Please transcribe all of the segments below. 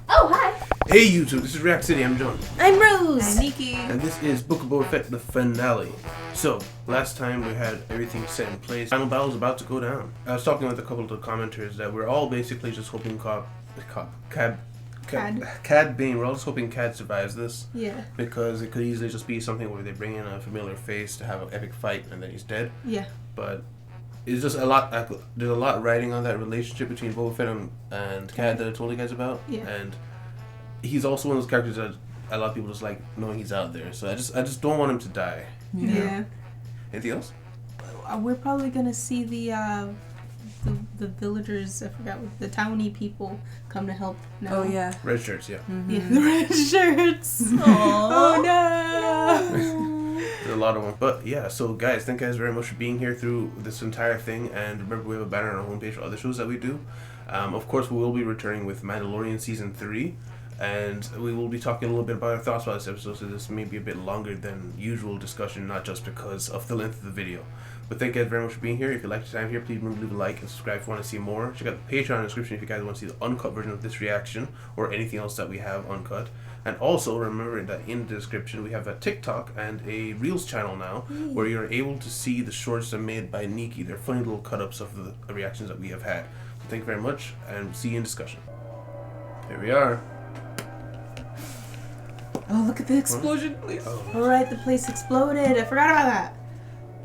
Oh, hi. Hey YouTube, this is React City, I'm John. I'm Rose. I'm Nikki. And this is Book of Boba Fett, the finale. So, last time we had everything set in place. Final battle is about to go down. I was talking with a couple of the commenters that we're all basically just hoping Cad Bane, we're all just hoping Cad survives this. Yeah. Because it could easily just be something where they bring in a familiar face to have an epic fight and then he's dead. Yeah. But it's just a lot, there's a lot riding on that relationship between Boba Fett and Cad that I told you guys about. Yeah. And he's also one of those characters that a lot of people just like knowing he's out there. So I just don't want him to die. Yeah. Anything else? We're probably gonna see the villagers, I forgot what, the townie people come to help now. Oh, yeah. Red shirts, yeah. Mm-hmm. Yeah, the red shirts. Oh, no. There's a lot of them. But yeah, so guys, thank you guys very much for being here through this entire thing. And remember, we have a banner on our homepage for other shows that we do. Of course, we will be returning with Mandalorian Season 3. And we will be talking a little bit about our thoughts about this episode, so this may be a bit longer than usual discussion, not just because of the length of the video. But thank you guys very much for being here. If you liked your time here, please remember to leave a like and subscribe if you want to see more. Check out the Patreon in the description if you guys want to see the uncut version of this reaction or anything else that we have uncut. And also remember that in the description we have a TikTok and a Reels channel now where you're able to see the shorts that are made by Nikki. They're funny little cut-ups of the reactions that we have had. So thank you very much and see you in discussion. Here we are. Oh, look at the explosion, please. Oh. Alright, the place exploded. I forgot about that.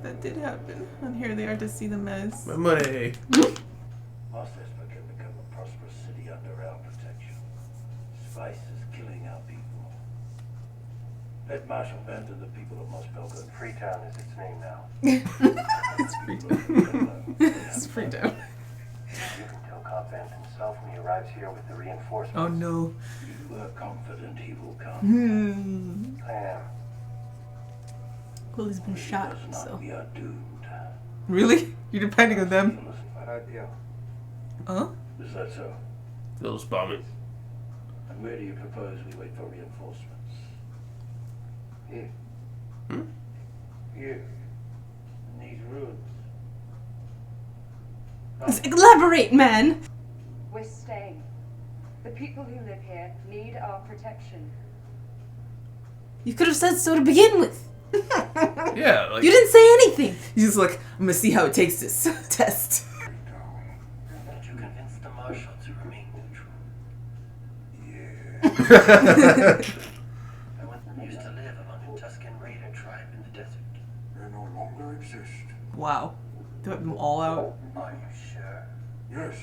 That did happen. And here they are to see the mess. My money. Mosespa can become a prosperous city under our protection. Spice is killing our people. Let Marshal Bender the people of Mospelka, and Freetown is its name now. It's free down. You can tell Cobb Vanth himself when he arrives here with the reinforcements. Oh no. You are confident he will come. Hmm. I am. Well, he's been shot, Does not, so. we are doomed. Really? You're depending on them? What idea? Huh? Is that so? Those bombing. And where do you propose we wait for reinforcements? Here. Hmm? Here. In these ruins. Elaborate, man! We're staying. The people who live here need our protection. You could have said so to begin with. Yeah, like... You didn't say anything. You're just like, I'm gonna see how it takes this test. Did you convince the Marshal to remain neutral? Yeah. I want them used to live among the Tuscan Raider tribe in the desert. They no longer exist. Wow. They went them all out. Are you sure? Yes,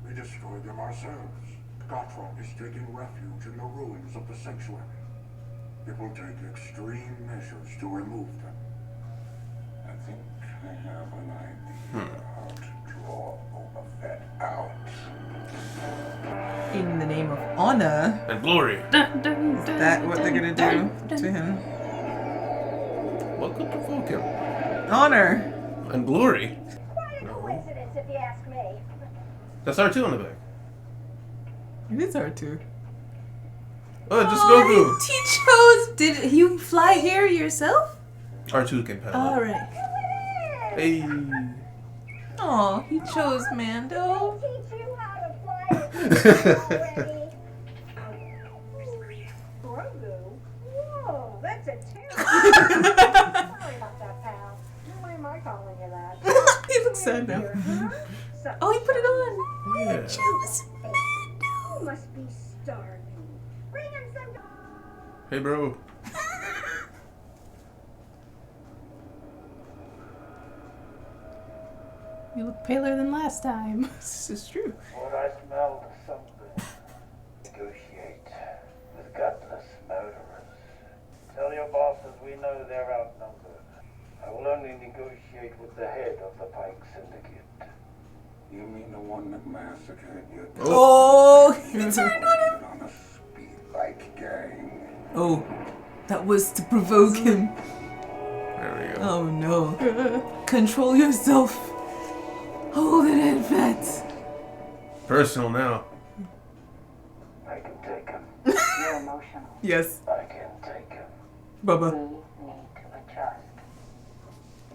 we destroyed them ourselves. Gottfried is taking refuge in the ruins of the sanctuary. It will take extreme measures to remove them. I think I have an idea how to draw Boba Fett out. In the name of honor. And glory. Is that what they're gonna do to him? What could provoke him? Honor. And glory? Quite a coincidence, if you ask me. That's R2 on the back. It is R2. Oh, just Goku. He chose. Did you fly here yourself? R2 can pedal. Alright. Hey. Aw, he chose Mando. Teach you how to fly already. Grogu? Whoa, that's a terrible. Sorry about that, pal. Why am I calling you that? He looks sad now. So, Oh, he put it on. Yeah. Choose you must be starving. Bring him some. Hey, bro. You look paler than last time. This is true. What I smell is something. Negotiate with gutless murderers. Tell your bosses we know they're outnumbered. I will only negotiate with the head of the Pike Syndicate. You mean the one that massacred your Oh, he turned on him. on a speed-like gang? Oh, that was to provoke him. There we go. Oh no. Control yourself. Hold it in, Fett. Personal now. I can take him. You're emotional. Yes, I can take him. We Bubba. need to adjust.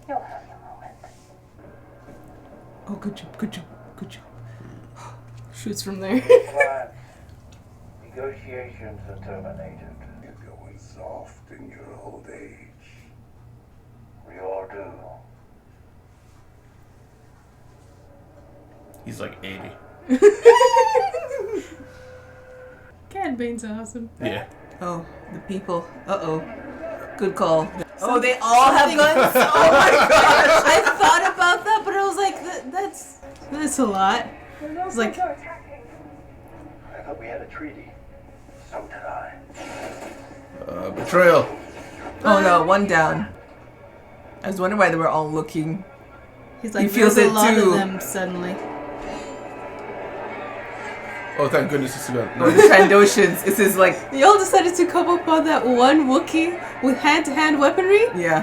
You'll have your moment. Oh, good job, good job, good job. Shoots from there. Clients, you Negotiations are terminated. You're going soft in your old age. We all do. He's like 80. Cad Bane's awesome. Yeah. Oh, the people. Uh-oh. Good call. Oh, they all have guns? Oh my gosh! I thought about that, but I was like, that's a lot. It's like, I thought we had a treaty. So did I. Betrayal. Oh no, one down. I was wondering why they were all looking. he's like, He feels there's a it lot too. of them suddenly. Oh, thank goodness it's about. Oh, the Trandoshans. This is like, They all decided to come up on that one Wookiee with hand-to-hand weaponry. yeah.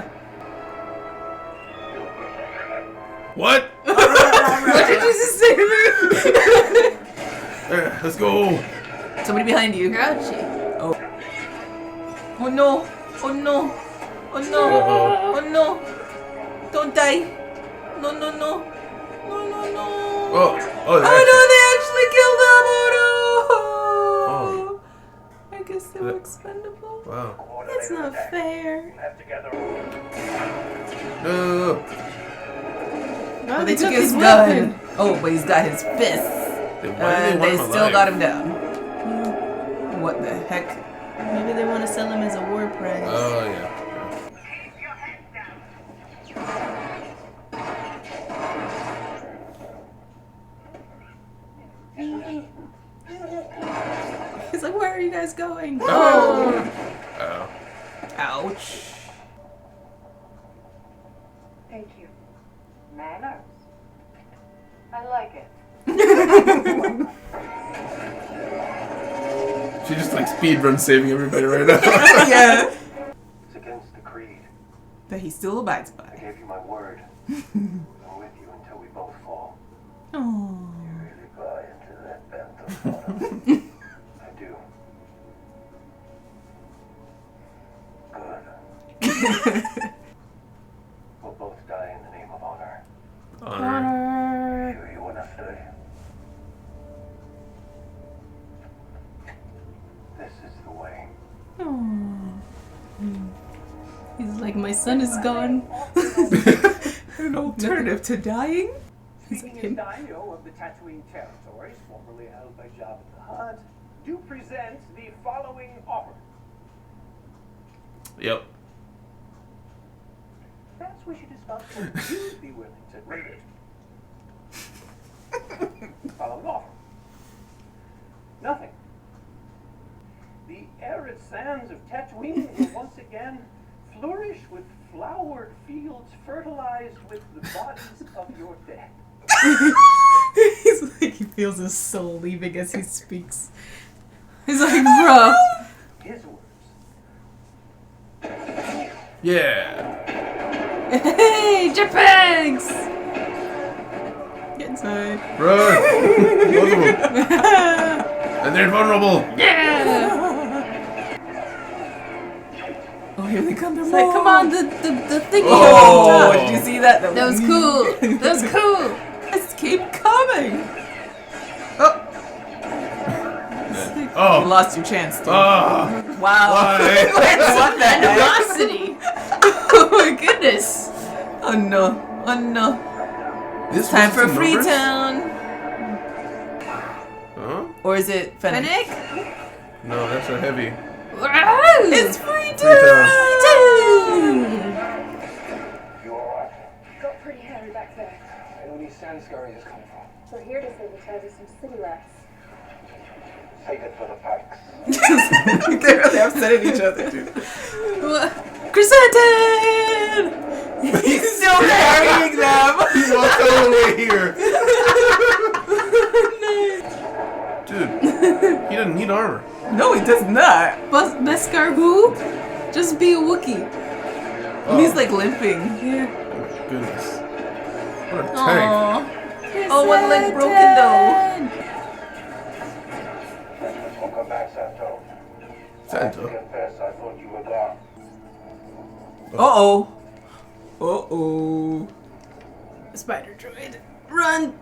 What? What did you just say to me? There, let's go. Somebody behind you. Grouchy. Oh no. Oh no. Oh no. Uh-oh. Oh no. Don't die. No, no, no. No, no, no. Oh, Oh no, they actually killed Oh. him! Oh no! I guess they were expendable. wow. That's not fair. Have together. No. Oh, They took his his weapon. gun. Oh, but he's got his fists. Then why do And want they him still alive? got him down. What the heck? Maybe they want to sell him as a war prize. Oh yeah. He's like, where are you guys going? Oh. Oh. Ouch. Thank you. Manners. I like it. She just like speed run saving everybody right now. Yeah. It's against the creed. But he still abides by I it. gave you my word. I'm with you until we both fall. Oh. You really buy into that bantha motto? I do. Good. We'll both die in the name of honor. Honor. Sure you want to stay? This is the way. He's like, my son is gone. An alternative to dying? Speaking as daimyo of the Tatooine territories, formerly held by Jabba the Hutt, do present the following offer. Yep. Perhaps we should discuss what you'd be willing to rate it. Following offer. Nothing. The arid sands of Tatooine will once again flourish with flowered fields fertilized with the bodies of your dead. He's like, he feels his soul leaving as he speaks. He's like, bro. His words. Yeah. Hey, jetpacks! Get inside. Run. Both of them. And they're vulnerable. Yeah! Oh, here they come. It's like, come on, the thingy. Oh, did you see that? That was cool. That was cool. Just keep coming. You Oh. lost your chance, dude. Ah. Wow. Why? What the heck? Animosity. Oh my goodness. Oh no. Oh no. This Time was for some numbers? Freetown. Huh? Or is it Fennec? Fennec? No, that's a heavy. It's Freetown. You alright? Got pretty hairy back there. I know these sand scurries come from. We're here to sabotage some city rats. Save it for the pikes. They're really upset at each other, dude. Chrysanthemum! He's still carrying them. He walked all the way here. Dude, he doesn't need armor. No, he does not. Beskar who? Just be a Wookiee. Oh. He's like limping. Yeah. Oh my goodness. What a tank. Aww. Oh, one leg broken though. Welcome back, Santo. I have to Santo. confess, I thought you were gone. Uh-oh. Uh-oh. Spider droid. Run.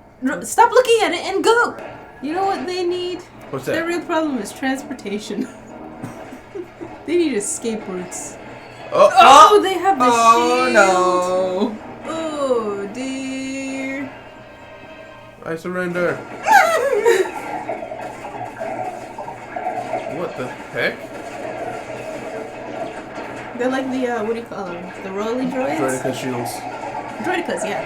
Stop looking at it and go. You know what they need? What's Their that? real problem is transportation. They need escape routes. Oh! They have the Oh shield. no. Oh dear. I surrender. What the heck? They're like the what do you call them? The rolly droids. Droideka shields. Droidicas, yeah.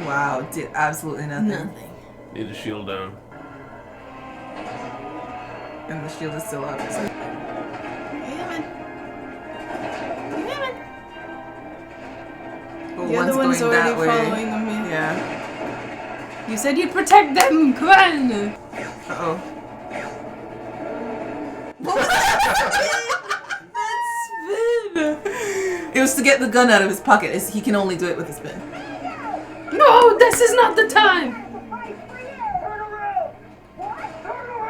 Wow, did absolutely nothing. Nothing. Need to shield down. And the shield is still up. So. Damn it. Damn it. Oh, The other one's going already that way. following them. Yeah. You said you'd protect them. Come on. Uh-oh. That spin. It was to get the gun out of his pocket. He can only do it with a spin. No, this is not the time.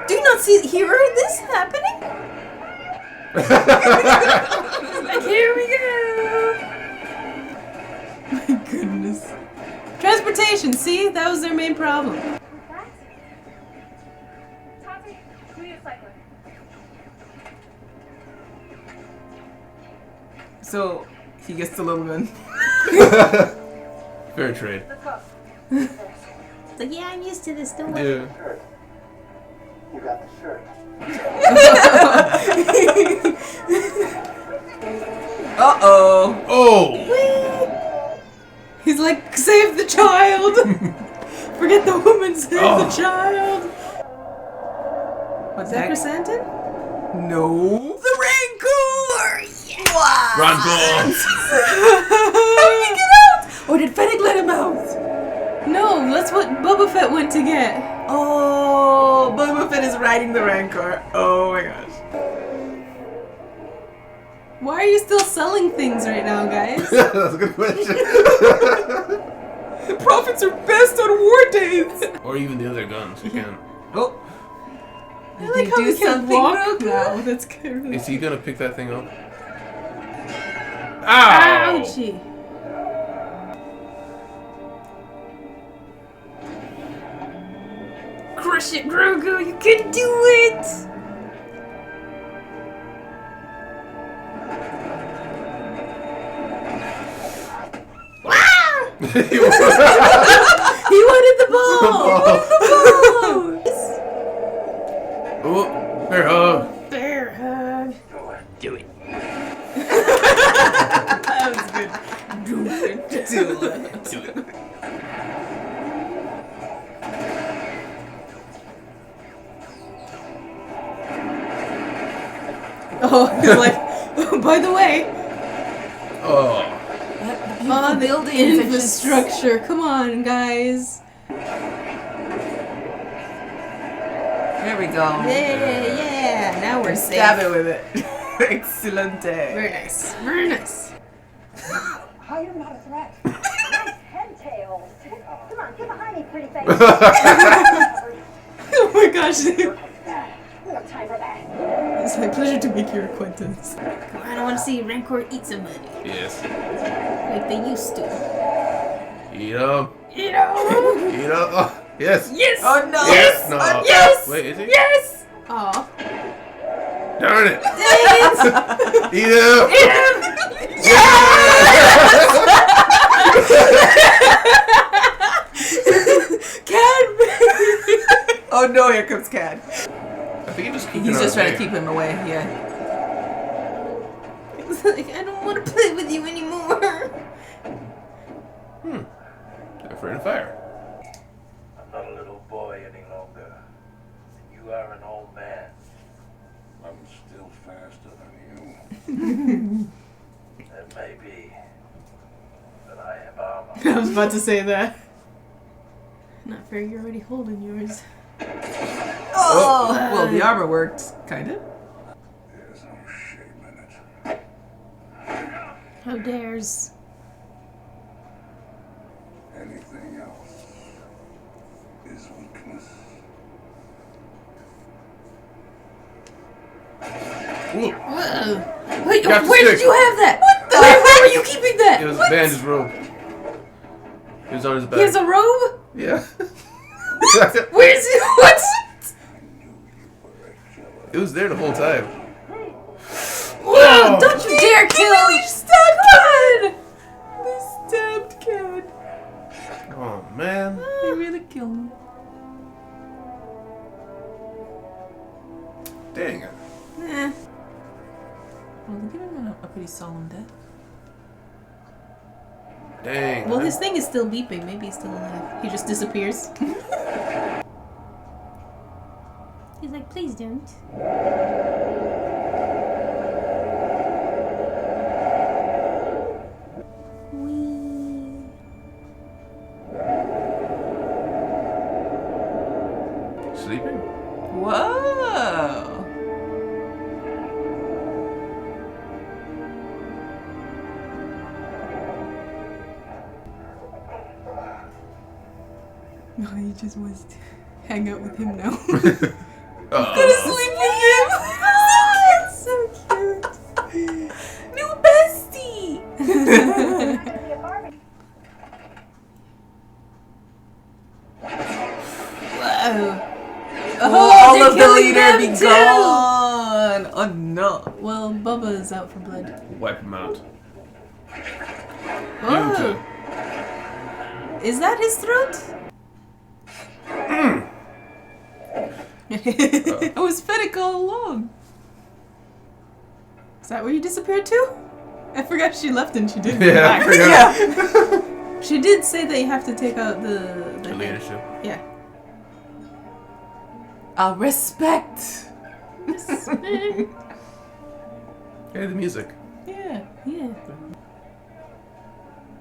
Do you not hear this happening? Like, here we go. My goodness. Transportation, see? That was their main problem. Tati, we need a cycler. So, he gets the little gun. Fair trade. Let's go. It's like, yeah, I'm used to this. Don't worry. Yeah. Shirt. You got the shirt. Uh-oh. Oh! He's like, save the child. Forget the woman, save the child. What's Is that that? Chrysanthemum? No. The Rancor! Yeah. Wow. Run, go! How did he get out? Or did Fennec let him out? No, that's what Boba Fett went to get. Oh, Boba Fett is riding the Rancor. Oh my gosh. Why are you still selling things right now, guys? That's a good question. Profits are best on war days. Or even the other guns. You can. Oh. I like how he can walk now. That's good. Is he gonna pick that thing up? Ow! Ouchie. Crush it, Grogu. You can do it. He wanted the ball. Oh, bear hug. Bear hug. Do it. That was good. Do it. Do it. Oh, he's like, oh, by the way, Oh. the buildings are infrastructure. Come on, guys. There we go. Yeah. Now we're safe. Stab it with it. Excellent. Very nice. Very nice. How you're not a threat? Nice head tails. Come on, get behind me, pretty face. Oh my gosh. We have time for that. It's my pleasure to make your acquaintance. I don't want to see Rancor eat somebody Yes. like they used to. Eat up. You know? Eat up. Oh, yes. Yes. Oh no. Yes. No. Oh, yes. Wait, is it? Yes. Aw. Darn it. Dang it. Eat up. Cad. Oh no, here comes Cad. I think he just keeps He's just trying to keep him away, yeah. It's like, I don't want to play with you anymore. They're afraid of fire. I'm not a little boy any longer. You are an old man. I'm still faster than you. That may be. But I have armor. I was about to say that. Not fair, you're already holding yours. Oh! Well, the armor worked, kind of. There's no shame in it. How dares. Anything else is weakness. Whoa. Whoa. Wait, Got the where did stick. you have that? What the? Where were you keeping that? It was What? behind his robe. It was on his back. He has a robe? Yeah. Where's it? What's it? It was there the whole time. Whoa, don't you dare kill! They stabbed Cat! They stabbed Cat. Oh man. They really killed him. Dang it. Eh. Well, they give him a pretty solemn death. Dang. Well, man. his thing is still beeping. Maybe he's still alive. He just disappears. He's like, please don't. Sleeping? Whoa! No, he just wants to hang out with him now. Oh. Sleep with him. So cute. New bestie. Whoa. All they're of the killing leader them be too. gone! Oh no. Well, Bubba is out for blood. Wipe him out. Oh. Is that his throat? I was Fennec all along. Is that where you disappeared to? I forgot she left and she didn't Yeah, I come forgot. back. She did say that you have to take out the The leadership. Yeah. I'll respect. Hey, the music. Yeah. Yeah.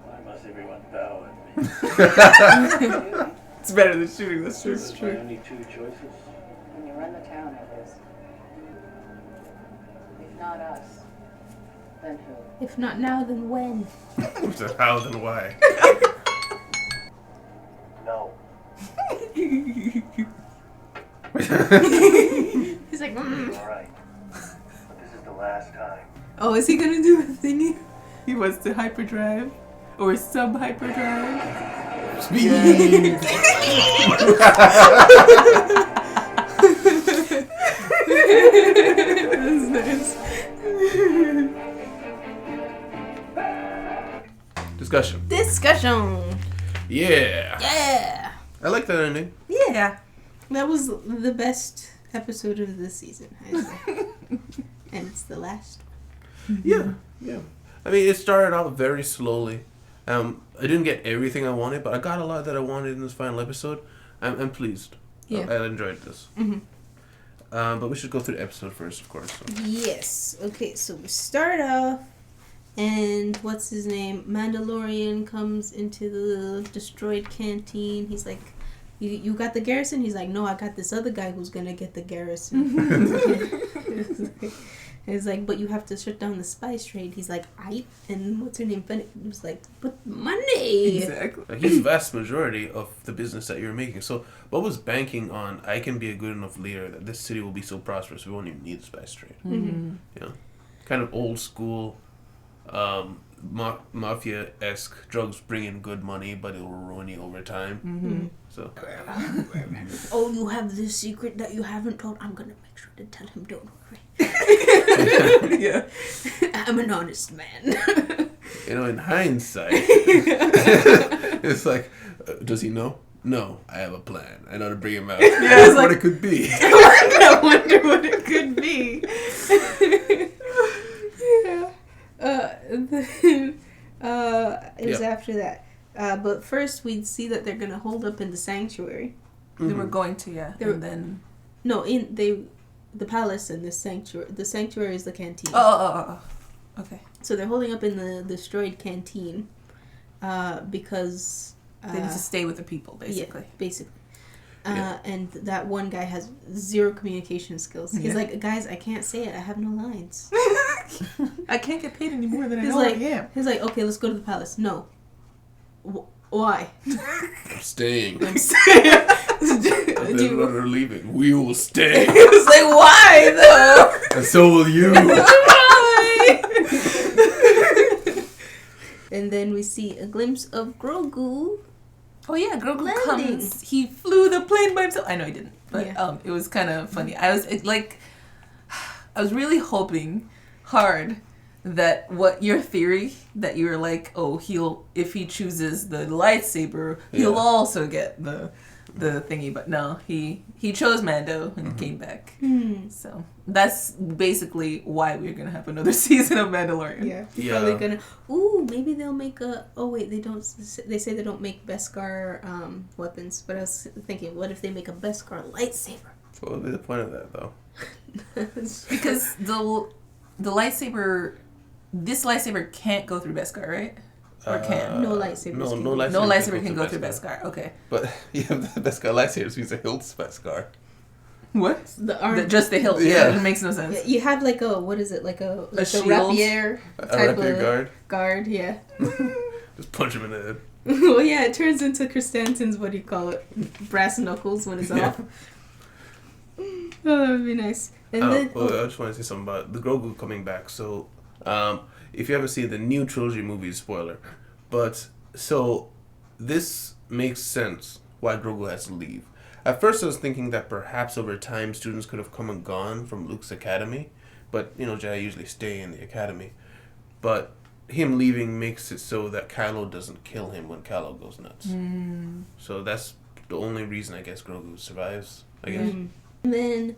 Why must everyone bow at me? It's better than shooting, that's true. Those are my only two choices. When you run the town, it is. If not us, then who? If not now, then when? So how then why? No. He's like, mm. All right. But this is the last time. Oh, is he gonna do a thingy? He wants to hyperdrive. Or sub-hyperdrive. Speed. That's nice. Discussion. Discussion. Yeah. Yeah. I like that ending. Yeah. That was the best episode of this season, I'd say. And it's the last. Yeah. Yeah. I mean, it started out very slowly. I didn't get everything I wanted, but I got a lot that I wanted in this final episode. I'm pleased. Yeah. I enjoyed this. Mm-hmm. But we should go through the episode first, of course. So. Yes. Okay, so we start off, and what's his name? Mandalorian comes into the destroyed canteen. He's like, you got the garrison? He's like, no, I got this other guy who's gonna get the garrison. He's like, but you have to shut down the spice trade. He's like, and what's her name? Fennec was like, but money. Exactly. Like, he's the vast majority of the business that you're making. So, what was banking on? I can be a good enough leader that this city will be so prosperous we won't even need the spice trade. Mm-hmm. You know, kind of old school, mafia-esque. Drugs bring in good money, but it will ruin you over time. Mm-hmm. So, Oh, you have this secret that you haven't told. I'm gonna make sure to tell him. Don't worry. Yeah. I'm an honest man. you know, in hindsight, it's like, does he know? No, I have a plan. I know to bring him out. Yeah, it's what like- it could be. I wonder what it could be. It was after that. But first, we'd see that they're gonna hold up in the sanctuary. They were going to, yeah. They were- And then... No, the palace and the sanctuary. The sanctuary is the canteen. Oh. Okay. So they're holding up in the destroyed canteen, because They need to stay with the people, basically. Yeah, basically. Yeah. And that one guy has zero communication skills. He's Yeah. like, guys, I can't say it. I have no lines. I can't get paid any more than I He's know like, I am. he's like, okay, let's go to the palace. No. Why? I'm staying. Do Then when we're leaving, we will stay. It's like, why, though? And so will you. And then we see a glimpse of Grogu. Oh yeah, Grogu Landing. comes. He flew the plane by himself. I know he didn't, but Yeah. it was kind of funny. I was really hoping hard that what your theory that you were like, oh, if he chooses the lightsaber, he'll also get the thingy. But no, he chose Mando and he came back. So that's basically why we're gonna have another season of Mandalorian. Yeah. Yeah. Probably gonna. Ooh, maybe they'll make a. Oh wait, they don't. They say they don't make Beskar weapons. But I was thinking, what if they make a Beskar lightsaber? What would be the point of that, though? Because the lightsaber, this lightsaber can't go through Beskar, right? Or can? No lightsabers. No, can no go. lightsaber. No lightsaber can go through Beskar. Okay. But you have the Beskar lightsabers, use the hilts Beskar. What? The arm. Just the hilt. Yeah. It makes no sense. You have like a what is it like a shield? rapier A type rapier of guard. guard, yeah. Just punch him in the head. Well, yeah, it turns into Chrysanthemum's, what do you call it? Brass knuckles when it's off. Oh, that would be nice. And then I just want to say something about the Grogu coming back. So, if you haven't seen the new trilogy movies, spoiler, but so this makes sense why Grogu has to leave. At first, I was thinking that perhaps over time students could have come and gone from Luke's academy, but Jedi usually stay in the academy. But him leaving makes it so that Kylo doesn't kill him when Kylo goes nuts. So that's the only reason I guess Grogu survives. I guess. And then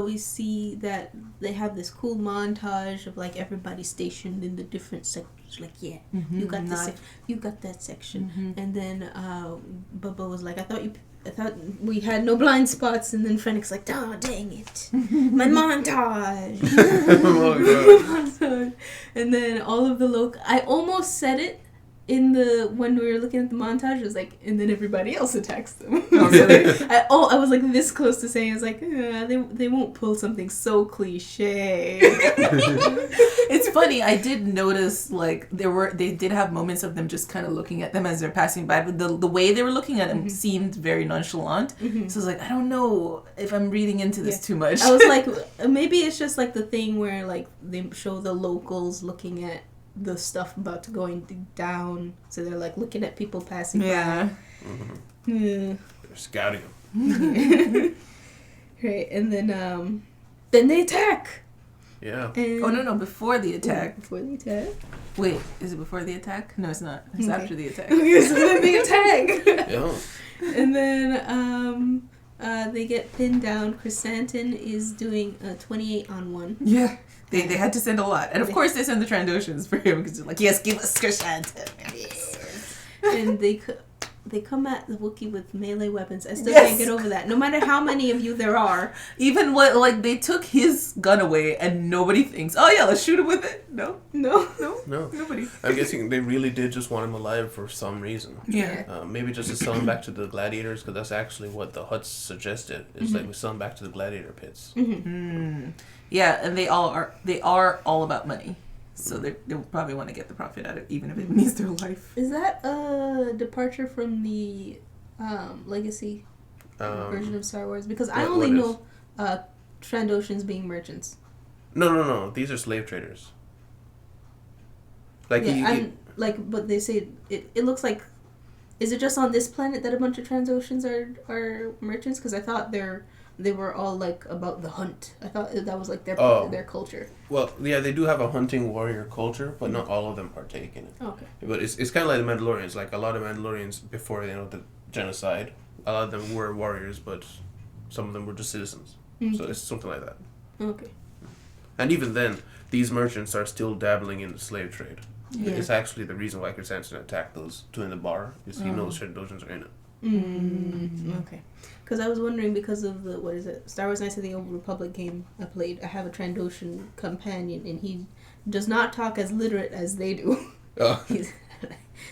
we see that they have this cool montage of like everybody stationed in the different sections. Like, yeah, you got this, you got that section. And then Bubba was like, I thought we had no blind spots. And then Fennec's like, oh, dang it, my montage. Montage. And then all of the I almost said it when we were looking at the montage. It was like, and then everybody else attacks them. I was like this close to saying, I was like, they won't pull something so cliche. It's funny. I did notice like they did have moments of them just kind of looking at them as they're passing by, but the way they were looking at them seemed very nonchalant. So I was like, I don't know if I'm reading into this too much. I was like, maybe it's just like the thing where like they show the locals looking at the stuff about to going down, so they're like looking at people passing by. They're scouting them. Right, and then they attack. Yeah. And Oh no! Before the attack. Before the attack. Wait, is it before the attack? No, it's not. It's after the attack. Okay, so then they attack. Yeah. And then they get pinned down. Chrysanthemum is doing a 28-on-1. Yeah. They had to send a lot. And of course they send the Trandoshans for him because they're like, yes, give us Chrysanthemum. Yes. And they come at the Wookiee with melee weapons. I still can't get over that. No matter how many of you there are. Even they took his gun away and nobody thinks, oh yeah, let's shoot him with it. No. Nobody. I'm guessing they really did just want him alive for some reason. Yeah. Maybe just to sell him back to the gladiators, because that's actually what the Hutts suggested. It's like we sell him back to the gladiator pits. Yeah, and they are all about money. So they'll probably want to get the profit out of it, even if it means their life. Is that a departure from the legacy version of Star Wars? Because I only know Trandoshans being merchants. No. These are slave traders. Like but they say it looks like. Is it just on this planet that a bunch of Trandoshans are merchants? Because I thought they were all like about the hunt. I thought that was like their culture. Well, yeah, they do have a hunting warrior culture, but not all of them partake in it. Okay. But it's kind of like the Mandalorians. Like a lot of Mandalorians before the genocide, a lot of them were warriors, but some of them were just citizens. So it's something like that. Okay. And even then, these merchants are still dabbling in the slave trade. Yeah. It's actually the reason why Chrysanthemum attacked those two in the bar, is he knows Trandoshans are in it. Okay. Because I was wondering, because of the Star Wars Knights of the Old Republic game I played, I have a Trandoshan companion, and he does not talk as literate as they do. Oh. He's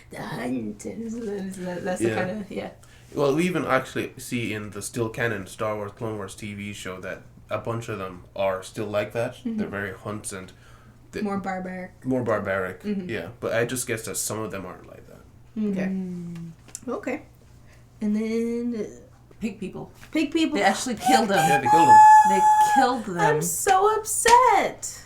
the hunt, that's the kind of Well, we even actually see in the still canon Star Wars Clone Wars TV show that a bunch of them are still like that. They're very hunts and more barbaric. Yeah. But I just guess that some of them aren't like that. Okay. And then Pig people. They actually killed them. Yeah, they killed them. They killed them. I'm so upset.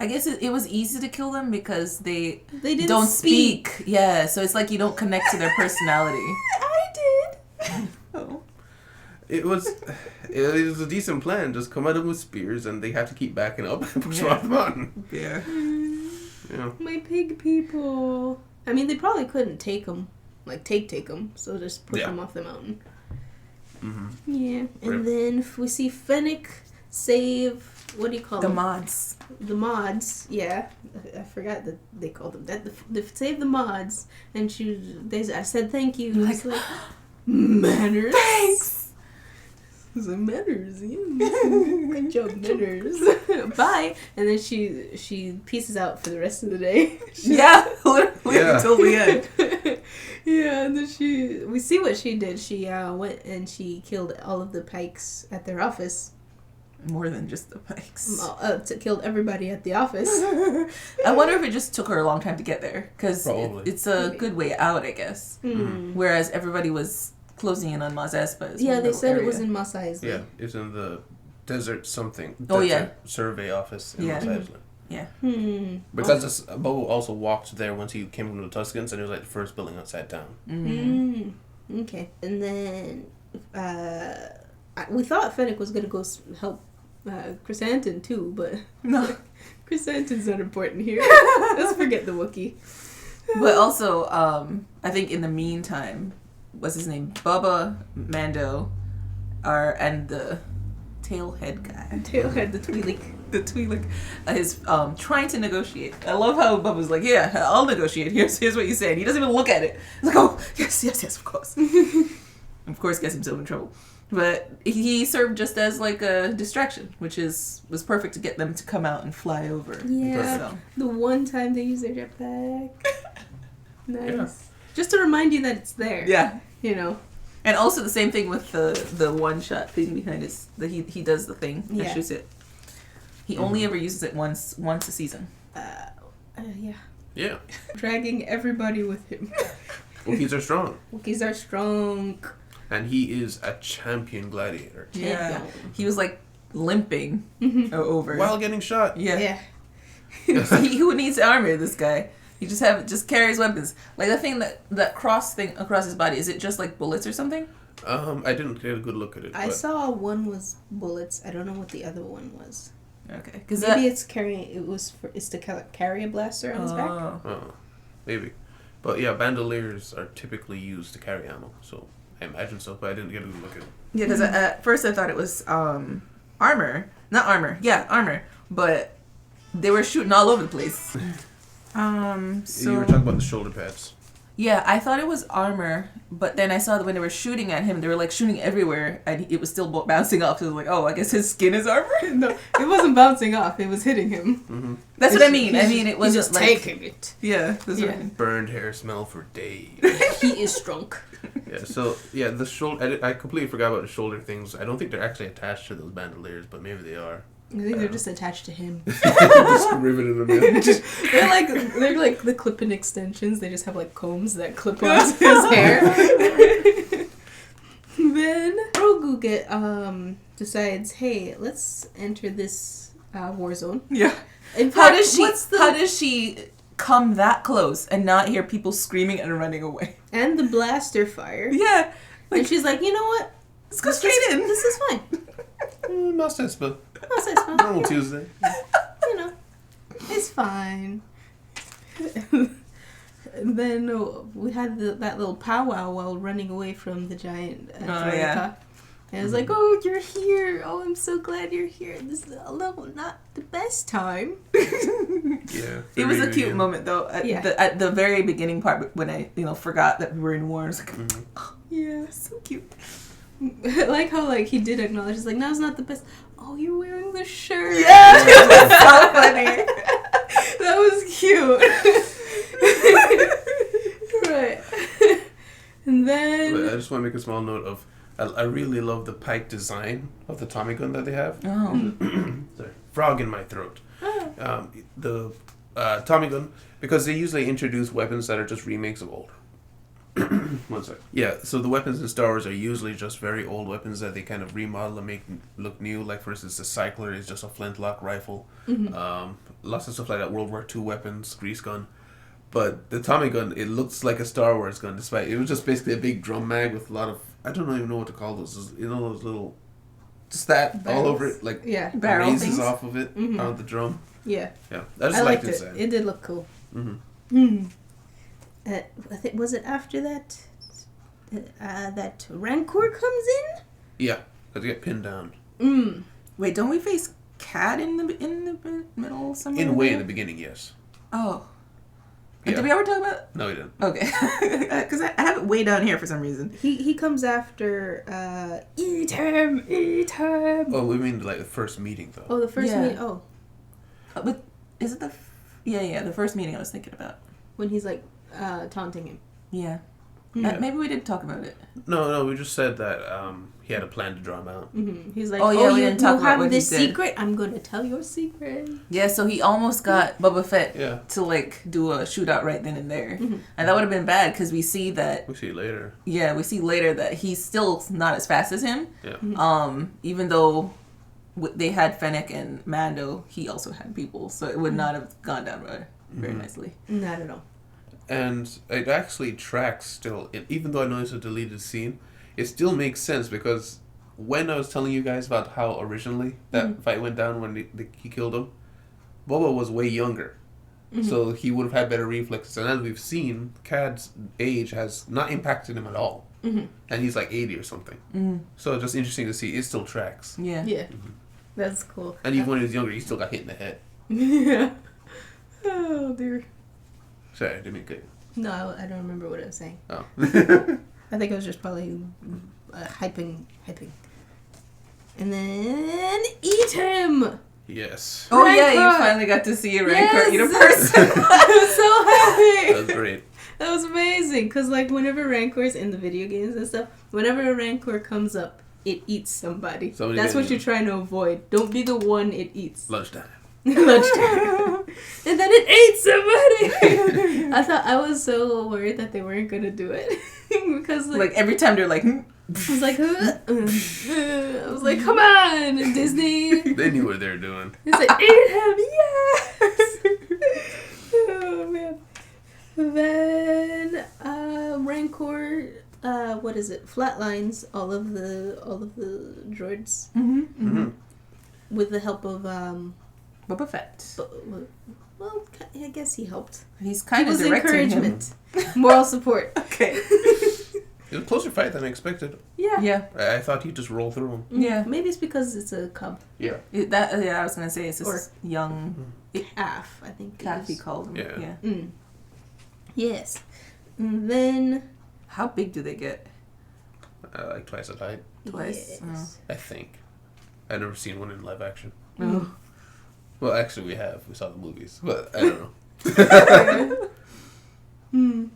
I guess it was easy to kill them because they didn't don't speak. Yeah, so it's like you don't connect to their personality. I did. Oh. It was a decent plan. Just come at them with spears, and they have to keep backing up and push them off the mountain. Yeah. Yeah. My pig people. I mean, they probably couldn't take them, like take them. So just push them off the mountain. Mm-hmm. Yeah, and Rip. then we see Fennec save. What do you call The them? mods. The mods. Yeah, I forgot that they called them that. The save the mods, and I said thank you. Like, It's like manners. Thanks. It's like manners. Yeah. Good job, manners. Bye. And then she pieces out for the rest of the day. Yeah, literally until the end. Yeah, and then we see what she did. She went and she killed all of the Pikes at their office. More than just the Pikes. Killed everybody at the office. I wonder if it just took her a long time to get there. Because it's a good way out, I guess. Mm. Whereas everybody was closing in on Mos Espa. Yeah, they said it was in Mos Eisley. Yeah, it's in the desert something. Oh, Desert yeah. Survey office in Yeah. Mos Eisley. Yeah. Because Boba also walked there once he came from the Tuscans, and it was like the first building upside down. Okay. And then we thought Fennec was going to go help Chrysanthemum too, but No. Chrysanthemum's not important here. Let's forget the Wookiee. But also, I think in the meantime, what's his name? Bubba, Mando, and the tailhead guy. Tailhead, the Twi'lek. The Twi'lek is trying to negotiate. I love how Bubba's like, yeah, I'll negotiate. Here's what you say. And he doesn't even look at it. He's like, oh, yes, of course. Of course, gets himself in trouble. But he served just as like a distraction, which was perfect to get them to come out and fly over. Yeah, So. the one time they use their jetpack. Nice. Yeah. Just to remind you that it's there. Yeah. You know. And also the same thing with the one shot thing behind his. He does the thing and shoots it. He only ever uses it once a season. Yeah. Yeah. Dragging everybody with him. Wookiees are strong. Wookiees are strong. And he is a champion gladiator. Yeah. He was like limping over. While getting shot. Yeah. Who needs armor, this guy? He just carries weapons. Like the thing that cross thing across his body, is it just like bullets or something? I didn't get a good look at it. I saw one was bullets. I don't know what the other one was. Okay. Maybe it's to carry a blaster on his back. Oh, maybe. But yeah, bandoliers are typically used to carry ammo, so I imagine so, but I didn't get a good look at it. Yeah, because at first I thought it was armor. Not armor. Yeah, armor. But they were shooting all over the place. So you were talking about the shoulder pads. Yeah, I thought it was armor, but then I saw that when they were shooting at him, they were like shooting everywhere, and it was still bouncing off. So I was like, oh, I guess his skin is armor? No, it wasn't bouncing off. It was hitting him. Mm-hmm. That's what I mean. I mean, it wasn't just like... taking it. Yeah, that's what I mean. Burned hair smell for days. He is drunk. Yeah, so, yeah, the shoulder... I completely forgot about the shoulder things. I don't think they're actually attached to those bandoliers, but maybe they are. I think they're just attached to him. Just riveted them in. They're like the clip-in extensions. They just have like combs that clip onto his hair. Then Grogu decides, hey, let's enter this war zone. Yeah. In How fact, does she come that close and not hear people screaming and running away? And the blaster fire. Yeah. And she's like, you know what? Let's go straight in. This is fine. Not sense, but It's fine. normal Tuesday. You know, it's fine. And then we had that little powwow while running away from the giant droideka. yeah. And I was like, oh, you're here. Oh, I'm so glad you're here. This is a little not the best time. Yeah. It was a cute moment though. At the very beginning part when I forgot that we were in war. I was like, oh, yeah, so cute. I like how he did acknowledge. It's like, no, it's not the best. Oh, you're wearing the shirt. Yeah, it was so funny. That was cute. Right. And then But I just want to make a small note of I really love the pike design of the Tommy gun that they have. Oh. Sorry, frog in my throat. The Tommy gun, because they usually introduce weapons that are just remakes of old. One sec. Yeah, so the weapons in Star Wars are usually just very old weapons that they kind of remodel and make look new. Like, for instance, the Cycler is just a flintlock rifle. Lots of stuff like that. World War II weapons, grease gun. But the Tommy gun, it looks like a Star Wars gun, despite it was just basically a big drum mag with a lot of, I don't even know what to call those. You know, those little, just that Barrels? all over it, like Barrel raises things? off of it on the drum. Yeah. Yeah, I liked it. It did look cool. I think, was it after that that Rancor comes in? Yeah, because you get pinned down. Wait, don't we face Cad in the middle somewhere? In a way, there? in the beginning, yes. Oh. Yeah. Did we ever talk about? No, we didn't. Okay, because I have it way down here for some reason. He comes after eat him. Oh, we mean like the first meeting though. Oh, the first Yeah. meeting. Oh, But is it the? Yeah, the first meeting I was thinking about. when he's like taunting him. Yeah. Yeah. Maybe we did talk about it. No, we just said that he had a plan to draw him out. He's like, Oh, yeah, we you, didn't talk you about have what he this did. secret. I'm gonna tell your secret. Yeah, so he almost got Boba Fett Yeah. to like do a shootout right then and there, and that would have been bad because we see that. We'll see later. Yeah, we see later that he's still not as fast as him. Yeah. Even though they had Fennec and Mando, he also had people, so it would not have gone down very nicely. Not at all. And it actually tracks still. Even though I know it's a deleted scene, it still makes sense because when I was telling you guys about how originally that fight went down when he killed him, Boba was way younger. So he would have had better reflexes. And as we've seen, Cad's age has not impacted him at all. And he's like 80 or something. So it's just interesting to see. It still tracks. Yeah. Yeah, that's cool. And even when he was younger, he still got hit in the head. Yeah. Oh dear. Sorry, I didn't mean to. No, I don't remember what I was saying. Oh. I think I was just probably hyping. And then eat him! Yes. Oh yeah, you Rancor! finally got to see a Rancor Yes! eat a person. I'm so happy! That was great. That was amazing, because like whenever Rancor's in the video games and stuff, whenever a Rancor comes up, it eats somebody. Somebody That's what getting you're trying to avoid. Don't be the one it eats. Lunchtime. Lunchtime. And then it ate somebody! I was so worried that they weren't going to do it. Because like every time they're like, I was like, I was like, come on, Disney. They knew what they were doing. It's like, eat him, yes! Oh, man. Then, Rancor, what is it? Flatlines all of the droids with the help of, Boba Fett. well, I guess he helped. He's It kind of was directing him. encouragement. Moral support. Okay. It was a closer fight than I expected. Yeah. Yeah. I thought he'd just roll through him. Yeah. Maybe it's because it's a cub. Yeah. I was gonna say it's this Or- young Calf, I think. calf he is. called him. Yeah. Yeah. Yes. And then... How big do they get? Like twice that height, Twice? Yes. I think. I've never seen one in live action. Oh. Well, actually, we have. We saw the movies, but I don't know.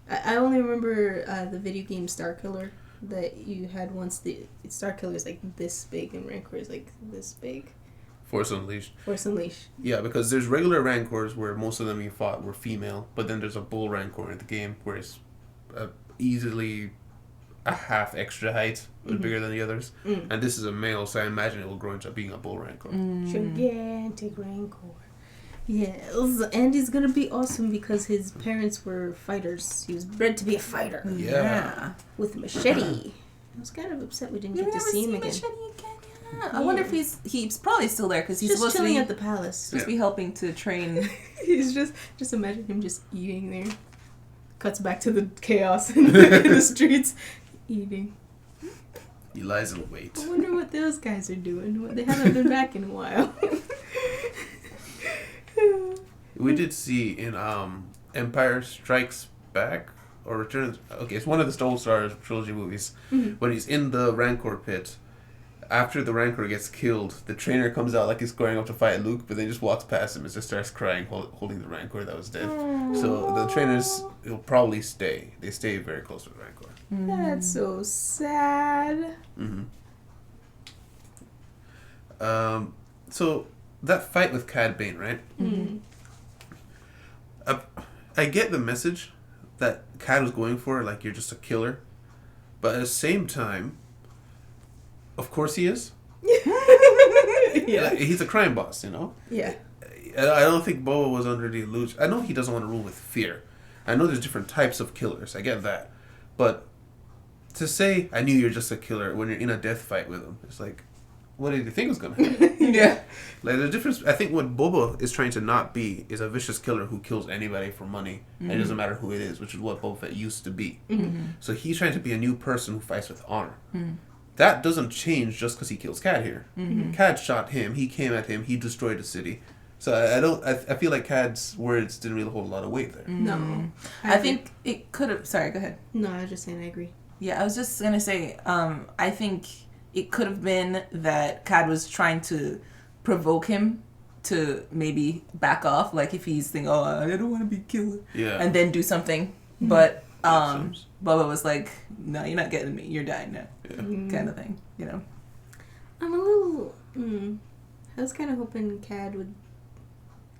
I only remember the video game Star Killer that you had once. The Star Killer is like this big and Rancor is like this big. Force Unleashed. Force Unleashed. Yeah, because there's regular Rancors where most of them you fought were female, but then there's a bull Rancor in the game where it's easily a half extra height, but bigger than the others. And this is a male, so I imagine it will grow into being a bull Rancor. Gigantic Rancor. Yes, and he's gonna be awesome because his parents were fighters. He was bred to be a fighter Yeah. with a machete. I was kind of upset we didn't get to see him again. Yeah. I wonder if he's probably still there because he's Just supposed to chilling be at the palace. supposed to be helping to train. He's just imagine him just eating there. Cuts back to the chaos in the streets, eating. He lies in wait. I wonder what those guys are doing. They haven't been back in a while. We did see in Empire Strikes Back or Returns. Okay, it's one of the Star Wars trilogy movies. When he's in the Rancor pit, after the Rancor gets killed, the trainer comes out like he's going up to fight Luke, but then just walks past him and just starts crying, holding the Rancor that was dead. So the trainers will probably stay. They stay very close to the Rancor. That's so sad. So that fight with Cad Bane, right? I get the message, that Cad was going for, like, you're just a killer. But at the same time, of course he is. Yeah. Like, he's a crime boss, you know? Yeah. I don't think Boba was under the illusion. I know he doesn't want to rule with fear. I know there's different types of killers. I get that. But to say, I knew you're just a killer when you're in a death fight with him, it's like, what did you think was going to happen? Yeah. Like, the difference, I think what Boba is trying to not be is a vicious killer who kills anybody for money. And it doesn't matter who it is, which is what Boba Fett used to be. So he's trying to be a new person who fights with honor. That doesn't change just because he kills Cad here. Cad shot him, he came at him, he destroyed the city. So I feel like Cad's words didn't really hold a lot of weight there. No. I think it could have. Sorry, go ahead. No, I was just saying I agree. Yeah, I was just gonna say. I think it could have been that Cad was trying to provoke him to maybe back off, like if he's thinking, "Oh, I don't want to be killed," and then do something. But Boba was like, "No, you're not getting me. You're dying now," kind of thing. You know. I'm a little. I was kind of hoping Cad would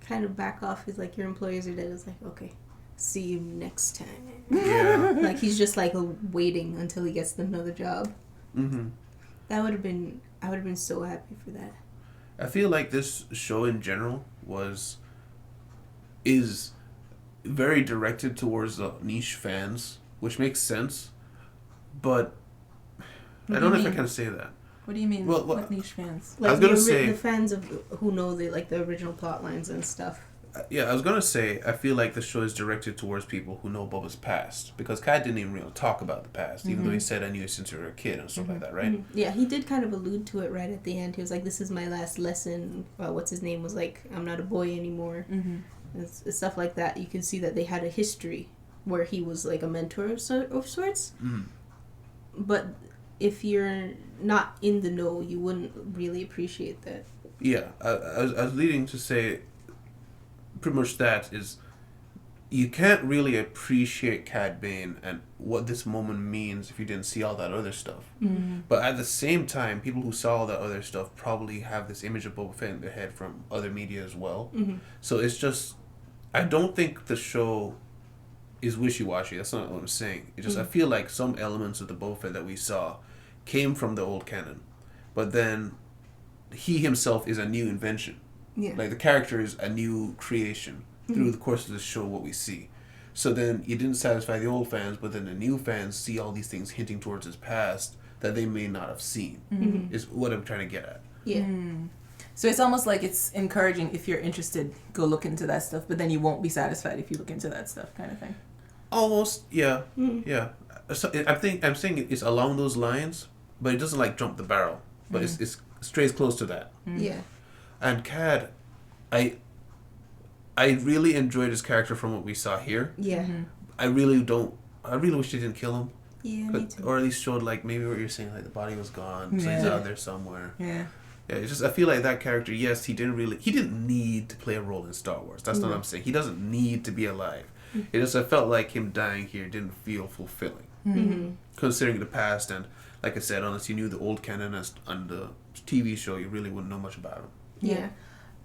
kind of back off. He's like, your employees are dead. It's like, okay, see you next time. Yeah. Like he's just like waiting until he gets another job. That would have been. I would have been so happy for that. I feel like this show in general is very directed towards the niche fans, which makes sense. But I don't know if I can say that. What do you mean? Well, what niche fans? Like I was gonna say the fans of who know the original plot lines and stuff. Yeah, I was gonna say I feel like the show is directed towards people who know Boba's past, because Cad didn't even really talk about the past, even though he said I knew you since you were a kid and stuff like that, right? Yeah, he did kind of allude to it right at the end. He was like, "This is my last lesson." What's his name was like, "I'm not a boy anymore," and stuff like that. You can see that they had a history where he was like a mentor of sorts. But if you're not in the know, you wouldn't really appreciate that. Yeah, I was leading to say pretty much that is, you can't really appreciate Cad Bane and what this moment means if you didn't see all that other stuff. But at the same time, people who saw all that other stuff probably have this image of Boba Fett in their head from other media as well. So it's just, I don't think the show is wishy-washy. That's not what I'm saying. It's just I feel like some elements of the Boba Fett that we saw came from the old canon, but then he himself is a new invention. Yeah. Like the character is a new creation through the course of the show, what we see. So then you didn't satisfy the old fans, but then the new fans see all these things hinting towards his past that they may not have seen, is what I'm trying to get at. Yeah. So it's almost like it's encouraging, if you're interested, go look into that stuff, but then you won't be satisfied if you look into that stuff, kind of thing. Almost, yeah. Yeah. So I'm saying it's along those lines, but it doesn't like jump the barrel. But it's strays close to that. Yeah. And Cad, I really enjoyed his character from what we saw here. Yeah. I really wish they didn't kill him. Yeah, me too. Or at least showed like maybe what you're saying, like the body was gone, so he's out there somewhere. Yeah. Yeah, it's just I feel like that character, yes, he didn't need to play a role in Star Wars. That's not what I'm saying. He doesn't need to be alive. It just I felt like him dying here didn't feel fulfilling. Considering the past, and like I said, unless you knew the old canon on the TV show, you really wouldn't know much about him. Yeah.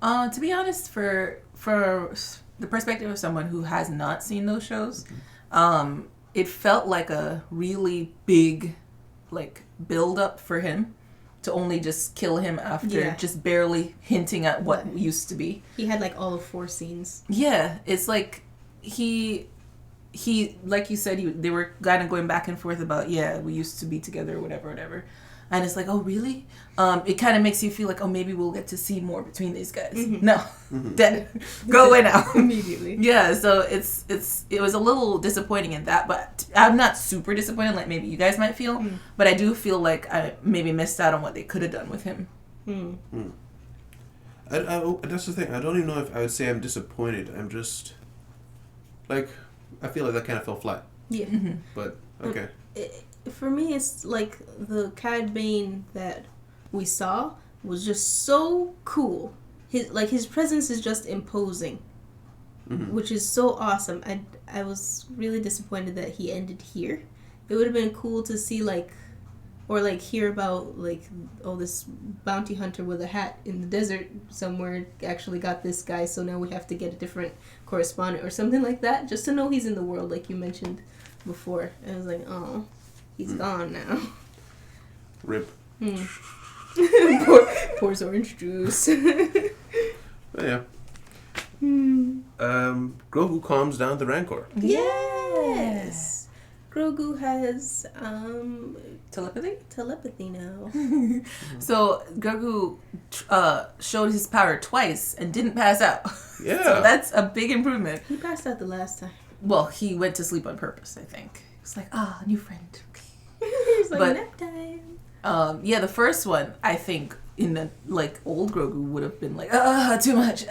To be honest, for the perspective of someone who has not seen those shows, it felt like a really big, like, build up for him to only just kill him after just barely hinting at what used to be. He had like all of 4 scenes. Yeah, it's like he like you said, they were kind of going back and forth about, we used to be together or whatever. And it's like, oh, really? It kind of makes you feel like, oh, maybe we'll get to see more between these guys. No, dead. Go away now. Immediately. Yeah, so it was a little disappointing in that, but I'm not super disappointed like maybe you guys might feel, but I do feel like I maybe missed out on what they could have done with him. That's the thing. I don't even know if I would say I'm disappointed. I'm just, like, I feel like that kind of fell flat. Yeah. But, okay. For me, it's like the Cad Bane that we saw was just so cool. His presence is just imposing, which is so awesome. I was really disappointed that he ended here. It would have been cool to see or like hear about like, oh, this bounty hunter with a hat in the desert somewhere actually got this guy, so now we have to get a different correspondent or something like that, just to know he's in the world, like you mentioned before. And I was like, oh, he's gone now. Rip. Pours orange juice. But yeah. Grogu calms down the Rancor. Yes. Grogu has Telepathy now. So Grogu showed his power twice and didn't pass out. Yeah. So that's a big improvement. He passed out the last time. Well, he went to sleep on purpose, I think. It's like, new friend. He's like, But- nap time. Yeah, the first one, I think, in the, like, old Grogu would have been like, too much.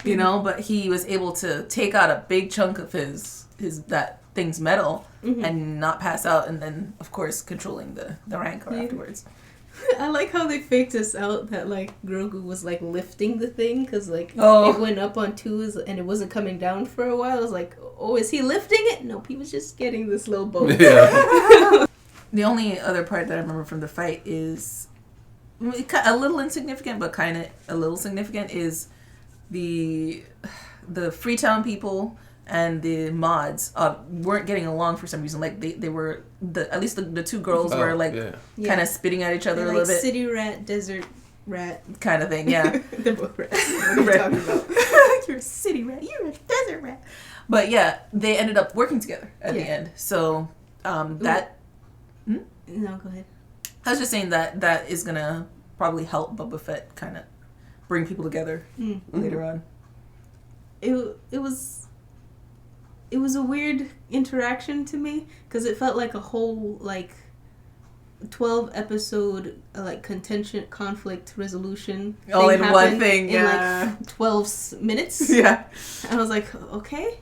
You know, but he was able to take out a big chunk of his that thing's metal and not pass out, and then, of course, controlling the Rancor afterwards. I like how they faked us out that, like, Grogu was, like, lifting the thing, because, like, it went up on twos and it wasn't coming down for a while. I was like, oh, is he lifting it? Nope, he was just getting this little boat. Yeah. The only other part that I remember from the fight is a little insignificant, but kind of a little significant, is the Freetown people and the mods weren't getting along for some reason. Like they were at least the two girls were like kind of spitting at each other a little bit. City rat, desert rat kind of thing. Yeah, they're both rats. What are you talking about? You're a city rat. You're a desert rat. But yeah, they ended up working together at the end. So that. No, go ahead. I was just saying that is gonna probably help Boba Fett kind of bring people together later on. It was a weird interaction to me because it felt like a whole like 12 episode like contention conflict resolution all in one thing in like 12 minutes. Yeah, I was like, okay.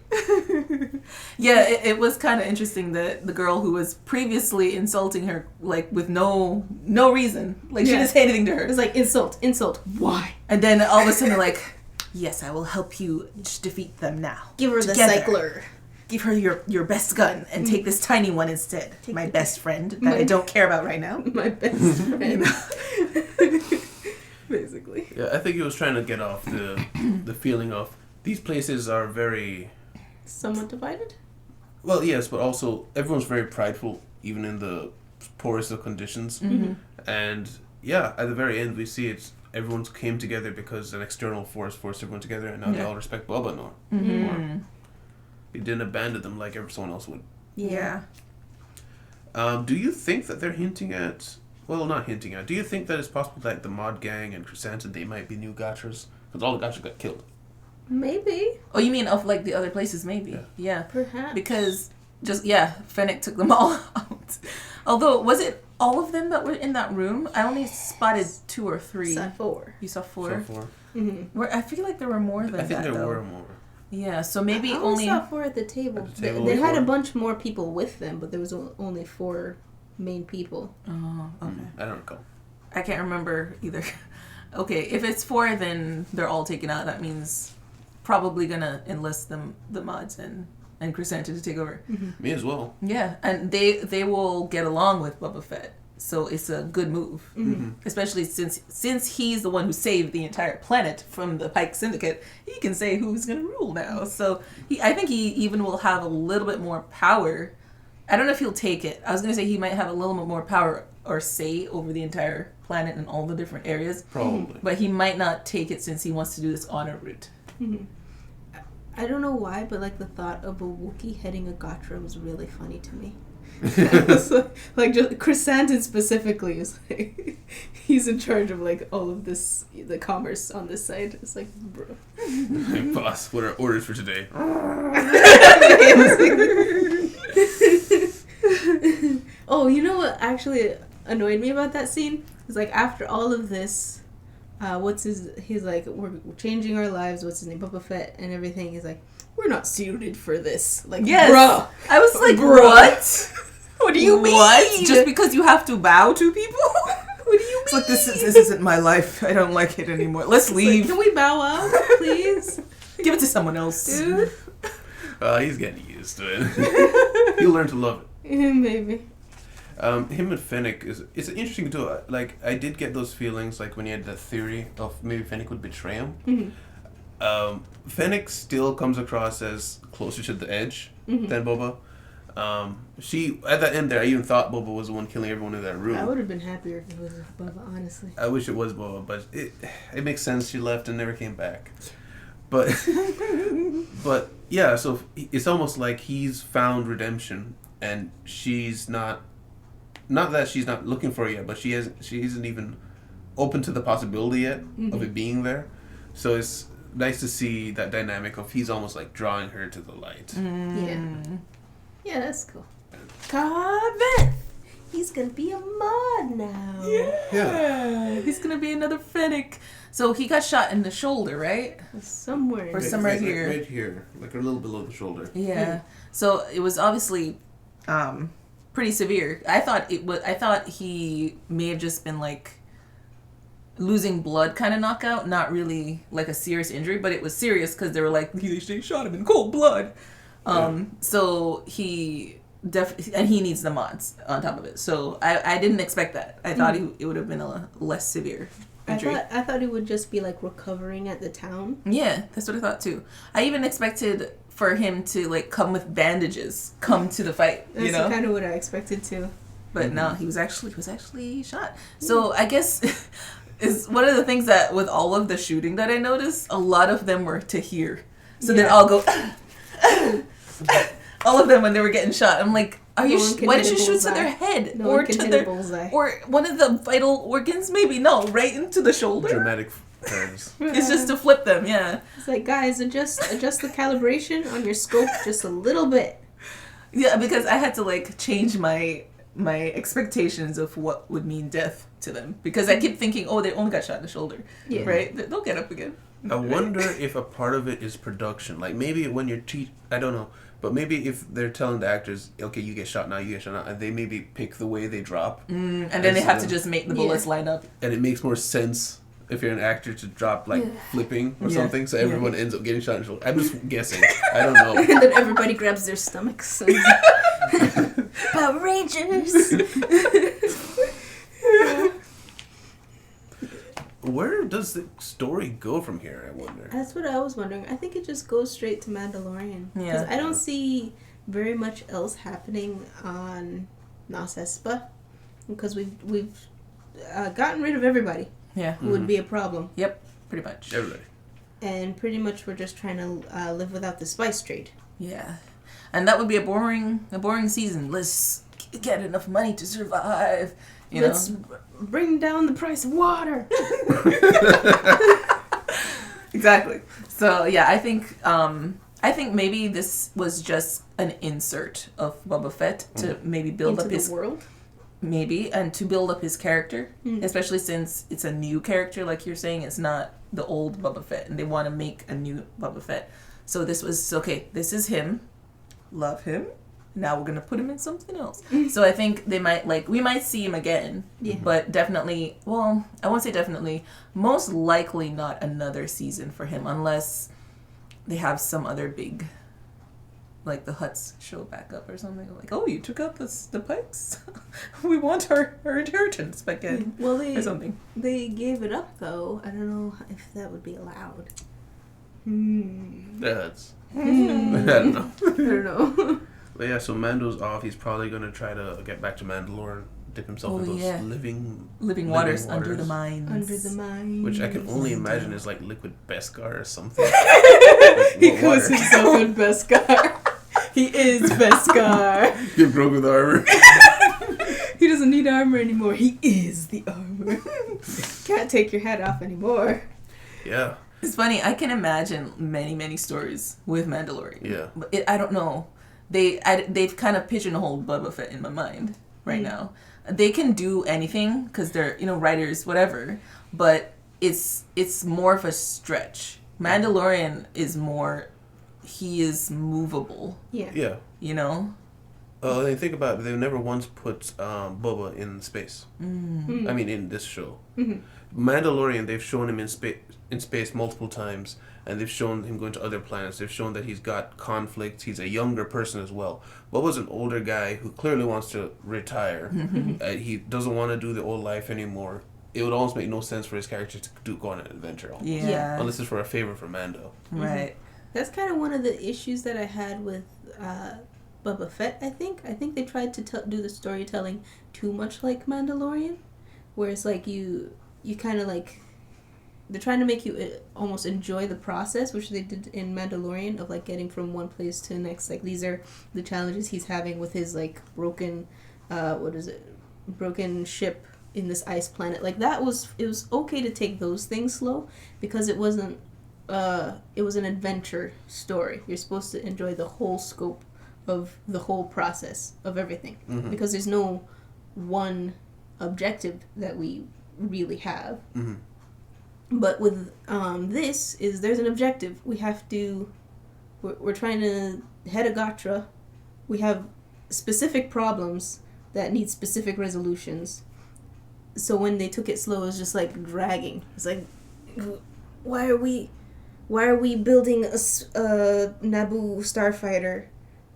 Yeah, it was kind of interesting that the girl who was previously insulting her like with no reason, like she didn't say anything to her. It was like insult, why? And then all of a sudden like, yes, I will help you defeat them now. Give her together. the cycler. Give her your best gun and take this tiny one instead. My best friend that I don't care about right now. My best friend. Basically. Yeah, I think he was trying to get off the feeling of these places are very somewhat divided. Well, yes, but also everyone's very prideful, even in the poorest of conditions. And yeah, at the very end, we see it. Everyone's came together because an external force forced everyone together, and now they all respect Boba more. He didn't abandon them like everyone else would. Yeah. Do you think that they're hinting at... Well, not hinting at. Do you think that it's possible that the Mod Gang and Chrysanthemum, they might be new Gotchas? Because all the Gotchas got killed. Maybe. Oh, you mean of like the other places? Maybe. Yeah. Perhaps. Because Fennec took them all out. Although, was it all of them that were in that room? I only spotted 2 or 3. Saw 4. You saw 4? So 4. Where I feel like there were more than that. I think there though. were more. Yeah, so maybe I only saw 4 at the table. At the table They had a before. bunch more people with them, but there was only 4 main people. Oh, okay. I don't recall. I can't remember either. Okay, if it's 4, then they're all taken out. That means probably gonna enlist the mods and Chrysanthemum to take over. Me as well. Yeah, and they will get along with Boba Fett, so it's a good move, especially since he's the one who saved the entire planet from the Pike Syndicate. He can say who's gonna rule now. So I think he even will have a little bit more power. I don't know if he'll take it. I was gonna say he might have a little bit more power or say over the entire planet and all the different areas. Probably. But he might not take it since he wants to do this honor route. I don't know why, but like the thought of a Wookiee heading a Gotra was really funny to me. like just Chrysanthemum specifically is like he's in charge of like all of this, the commerce on this side. It's like, bro. Hey, boss, what are orders for today? Oh, you know what actually annoyed me about that scene? It's like after all of this, he's like, we're changing our lives, what's his name, Boba Fett and everything. He's like, we're not suited for this. Like, Yes. bruh. I was like, Bruh. what? What do you mean? What? Just because you have to bow to people? What do you mean? It's like, this isn't my life. I don't like it anymore. Let's leave. Like, can we bow out, please? Give it to someone else. Dude. He's getting used to it. He'll learn to love it. Maybe. Him and Fennec it's interesting too. Like I did get those feelings like when he had the theory of maybe Fennec would betray him. Mm-hmm. Fennec still comes across as closer to the edge than Boba. She at the end there, I even thought Boba was the one killing everyone in that room. I would have been happier if it was Boba, honestly. I wish it was Boba, but it makes sense. She left and never came back. But but yeah, so it's almost like he's found redemption, and she's not that she's not looking for it yet, but she isn't even open to the possibility yet of it being there. So it's nice to see that dynamic of he's almost like drawing her to the light. Yeah, that's cool. Carvin! He's gonna be a mod now. Yeah. He's gonna be another Fennec. So he got shot in the shoulder, right? Somewhere. Or somewhere here. Right here, like a little below the shoulder. Yeah. So it was obviously pretty severe. I thought he may have just been like losing blood kind of knockout, not really like a serious injury, but it was serious because they were like, they shot him in cold blood. So he and he needs the mods on top of it. So I didn't expect that. I thought it would have been a less severe injury. I thought he would just be like recovering at the town. Yeah, that's what I thought too. I even expected for him to like come with bandages, come to the fight. That's you know, kind of what I expected too. But no, he was actually shot. So I guess is one of the things that with all of the shooting that I noticed, a lot of them were to here. So they'd all go. All of them when they were getting shot. I'm like, why did you shoot to their head or to their bullseye or one of the vital organs? Maybe right into the shoulder. Dramatic turns. It's just to flip them. Yeah. It's like, guys, adjust the calibration on your scope just a little bit. Yeah, because I had to like change my expectations of what would mean death to them because I keep thinking, they only got shot in the shoulder. Yeah. Right. They'll get up again. I wonder if a part of it is production. Like maybe when you're I don't know. But maybe if they're telling the actors, okay, you get shot now, and they maybe pick the way they drop. And then they have to just make the bullets line up. And it makes more sense if you're an actor to drop, like, flipping or something, so everyone ends up getting shot in the shoulder. I'm just guessing. I don't know. And then everybody grabs their stomachs. Power Rangers! Where does the story go from here, I wonder? That's what I was wondering. I think it just goes straight to Mandalorian. Yeah. Because I don't see very much else happening on Nas Espa. Because we've gotten rid of everybody. Yeah. Who would be a problem. Yep, pretty much. Everybody. And pretty much we're just trying to live without the spice trade. Yeah. And that would be a boring season. Let's get enough money to survive. Let's bring down the price of water. Exactly. So yeah, I think maybe this was just an insert of Boba Fett to maybe build up his world. Maybe, and to build up his character, especially since it's a new character, like you're saying, it's not the old Boba Fett, and they want to make a new Boba Fett. So this was okay. This is him. Love him. Now we're gonna put him in something else. So I think we might see him again, but definitely, well, I won't say definitely, most likely not another season for him unless they have some other big, like the Hutts show back up or something. Like, oh, you took out the Pikes? We want our inheritance back in. Well, or something. They gave it up though. I don't know if that would be allowed. That's. I don't know. I don't know. But yeah, so Mando's off. He's probably gonna try to get back to Mandalore and dip himself in those living waters under the mines. Under the mines. Which I can only imagine is like liquid Beskar or something. He calls himself in Beskar. He is Beskar. Give Grogu the armor. He doesn't need armor anymore. He is the armor. Can't take your head off anymore. Yeah. It's funny. I can imagine many stories with Mandalorian. Yeah. But I don't know. They've kind of pigeonholed Boba Fett in my mind right now. They can do anything because they're writers, whatever. But it's more of a stretch. Mandalorian is more. He is movable. Yeah. Yeah. They think about it, they never once put Boba in space. I mean, in this show. Mandalorian, they've shown him in space multiple times, and they've shown him going to other planets. They've shown that he's got conflicts. He's a younger person as well. Boba's an older guy who clearly wants to retire. He doesn't want to do the old life anymore. It would almost make no sense for his character to go on an adventure. Almost. Yeah. Unless it's for a favor for Mando. Right. That's kind of one of the issues that I had with Boba Fett, I think. I think they tried to do the storytelling too much like Mandalorian, where it's like you kind of like, they're trying to make you almost enjoy the process, which they did in Mandalorian, of like getting from one place to the next. Like, these are the challenges he's having with his like broken ship in this ice planet. Like, it was okay to take those things slow, because it wasn't it was an adventure story. You're supposed to enjoy the whole scope of the whole process of everything, because there's no one objective that we really have. But with there's an objective. We're trying to head a Gatra. We have specific problems that need specific resolutions. So when they took it slow, it was just like dragging. It's like, why are we building a Naboo starfighter